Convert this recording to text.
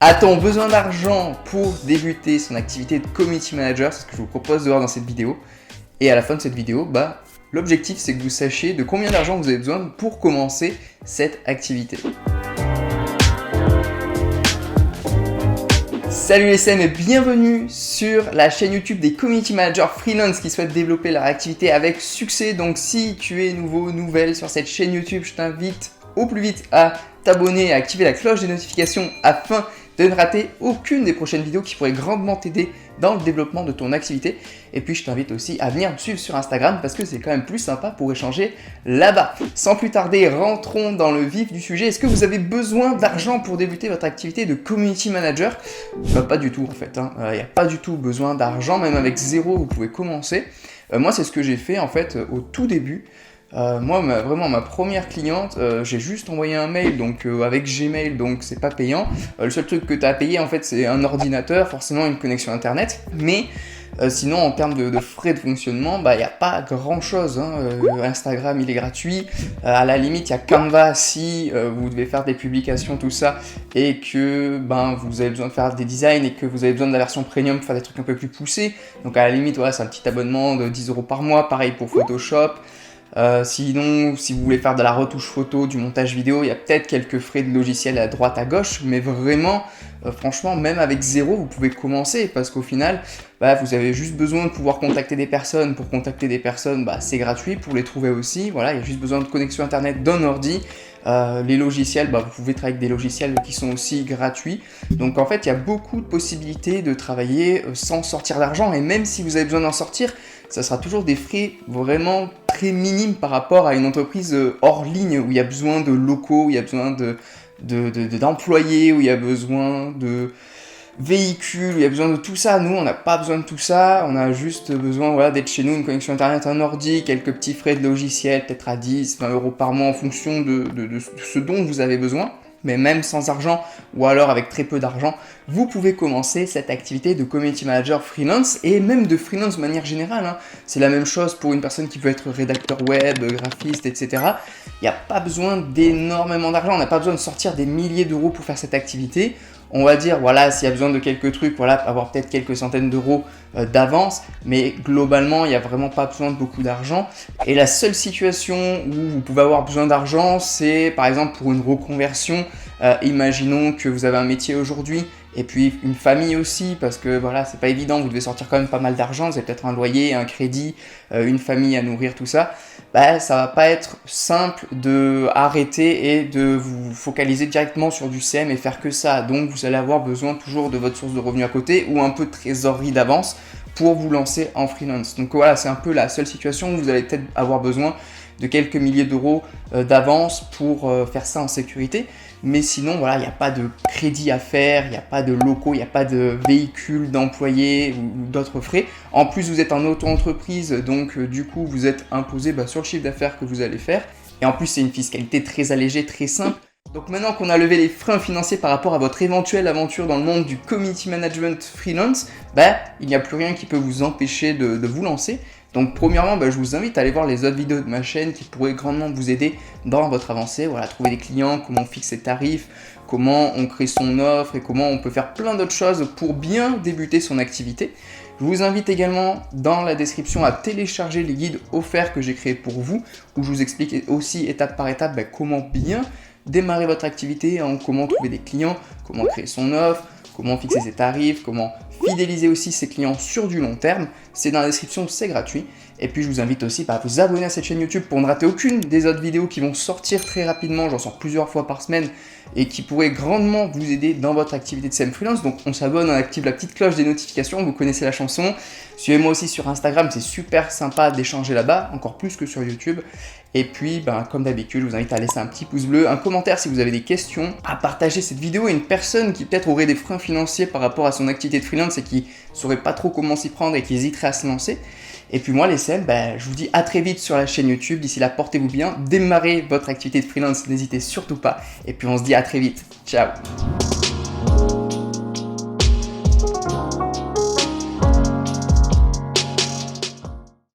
A-t-on besoin d'argent pour débuter son activité de community manager? C'est ce que je vous propose de voir dans cette vidéo. Et à la fin de cette vidéo, l'objectif c'est que vous sachiez de combien d'argent vous avez besoin pour commencer cette activité. Salut les SEM et bienvenue sur la chaîne YouTube des community managers freelance qui souhaitent développer leur activité avec succès. Donc si tu es nouvelle sur cette chaîne YouTube, je t'invite au plus vite à t'abonner et à activer la cloche des notifications afin de ne rater aucune des prochaines vidéos qui pourraient grandement t'aider dans le développement de ton activité. Et puis je t'invite aussi à venir me suivre sur Instagram parce que c'est quand même plus sympa pour échanger là-bas. Sans plus tarder, rentrons dans le vif du sujet. Est-ce que vous avez besoin d'argent pour débuter votre activité de community manager? Pas du tout en fait, il n'y a pas du tout besoin d'argent, même avec zéro vous pouvez commencer. Moi c'est ce que j'ai fait en fait au tout début. Moi, ma première cliente, j'ai juste envoyé un mail donc avec Gmail, donc c'est pas payant. Le seul truc que tu as à payer en fait c'est un ordinateur, forcément une connexion internet, mais sinon en termes de frais de fonctionnement, il n'y a pas grand chose. Instagram il est gratuit, à la limite il y a Canva si vous devez faire des publications tout ça et que vous avez besoin de faire des designs et que vous avez besoin de la version premium pour faire des trucs un peu plus poussés. Donc à la limite voilà, c'est un petit abonnement de 10 € par mois, pareil pour Photoshop. Sinon, si vous voulez faire de la retouche photo, du montage vidéo, il y a peut-être quelques frais de logiciel à droite à gauche, mais vraiment, franchement, même avec zéro, vous pouvez commencer parce qu'au final, vous avez juste besoin de pouvoir contacter des personnes. Pour contacter des personnes, c'est gratuit. Pour les trouver aussi, voilà, il y a juste besoin de connexion internet d'un ordi. Les logiciels, vous pouvez travailler avec des logiciels qui sont aussi gratuits. Donc en fait, il y a beaucoup de possibilités de travailler sans sortir d'argent. Et même si vous avez besoin d'en sortir, ça sera toujours des frais vraiment très minimes par rapport à une entreprise hors ligne où il y a besoin de locaux, où il y a besoin d'employés, où il y a besoin de véhicules, où il y a besoin de tout ça. Nous, on n'a pas besoin de tout ça. On a juste besoin d'être chez nous, une connexion internet, un ordi, quelques petits frais de logiciel, peut-être à 10, 20 € par mois en fonction de ce dont vous avez besoin. Mais même sans argent ou alors avec très peu d'argent, vous pouvez commencer cette activité de community manager freelance et même de freelance de manière générale. C'est la même chose pour une personne qui veut être rédacteur web, graphiste, etc. Il n'y a pas besoin d'énormément d'argent, on n'a pas besoin de sortir des milliers d'euros pour faire cette activité. On va dire, voilà, s'il y a besoin de quelques trucs, avoir peut-être quelques centaines d'euros d'avance, mais globalement, il n'y a vraiment pas besoin de beaucoup d'argent. Et la seule situation où vous pouvez avoir besoin d'argent, c'est par exemple pour une reconversion. Imaginons que vous avez un métier aujourd'hui et puis une famille aussi, parce que voilà, c'est pas évident, vous devez sortir quand même pas mal d'argent, vous avez peut-être un loyer, un crédit, une famille à nourrir, tout ça. Ça va pas être simple de arrêter et de vous focaliser directement sur du CM et faire que ça. Donc vous allez avoir besoin toujours de votre source de revenus à côté ou un peu de trésorerie d'avance pour vous lancer en freelance. Donc voilà, c'est un peu la seule situation où vous allez peut-être avoir besoin de quelques milliers d'euros d'avance pour faire ça en sécurité. Mais sinon, voilà, il n'y a pas de crédit à faire, il n'y a pas de locaux, il n'y a pas de véhicules d'employés ou d'autres frais. En plus, vous êtes en auto-entreprise, donc du coup, vous êtes imposé sur le chiffre d'affaires que vous allez faire. Et en plus, c'est une fiscalité très allégée, très simple. Donc maintenant qu'on a levé les freins financiers par rapport à votre éventuelle aventure dans le monde du community management freelance, il n'y a plus rien qui peut vous empêcher de vous lancer. Donc premièrement, je vous invite à aller voir les autres vidéos de ma chaîne qui pourraient grandement vous aider dans votre avancée. Voilà, trouver des clients, comment on fixe ses tarifs, comment on crée son offre et comment on peut faire plein d'autres choses pour bien débuter son activité. Je vous invite également dans la description à télécharger les guides offerts que j'ai créés pour vous, où je vous explique aussi étape par étape comment bien démarrer votre activité, comment trouver des clients, comment créer son offre, comment fixer ses tarifs, comment fidéliser aussi ses clients sur du long terme. C'est dans la description, c'est gratuit. Et puis je vous invite aussi à vous abonner à cette chaîne YouTube pour ne rater aucune des autres vidéos qui vont sortir très rapidement. J'en sors plusieurs fois par semaine et qui pourraient grandement vous aider dans votre activité de CM freelance. Donc on s'abonne, on active la petite cloche des notifications, vous connaissez la chanson. Suivez-moi aussi sur Instagram, c'est super sympa d'échanger là-bas, encore plus que sur YouTube. Et puis, comme d'habitude, je vous invite à laisser un petit pouce bleu, un commentaire si vous avez des questions, à partager cette vidéo à une personne qui peut-être aurait des freins financiers par rapport à son activité de freelance et qui ne saurait pas trop comment s'y prendre et qui hésiterait à se lancer. Et puis moi, les SEM, je vous dis à très vite sur la chaîne YouTube. D'ici là, portez-vous bien, démarrez votre activité de freelance, n'hésitez surtout pas. Et puis on se dit à très vite. Ciao!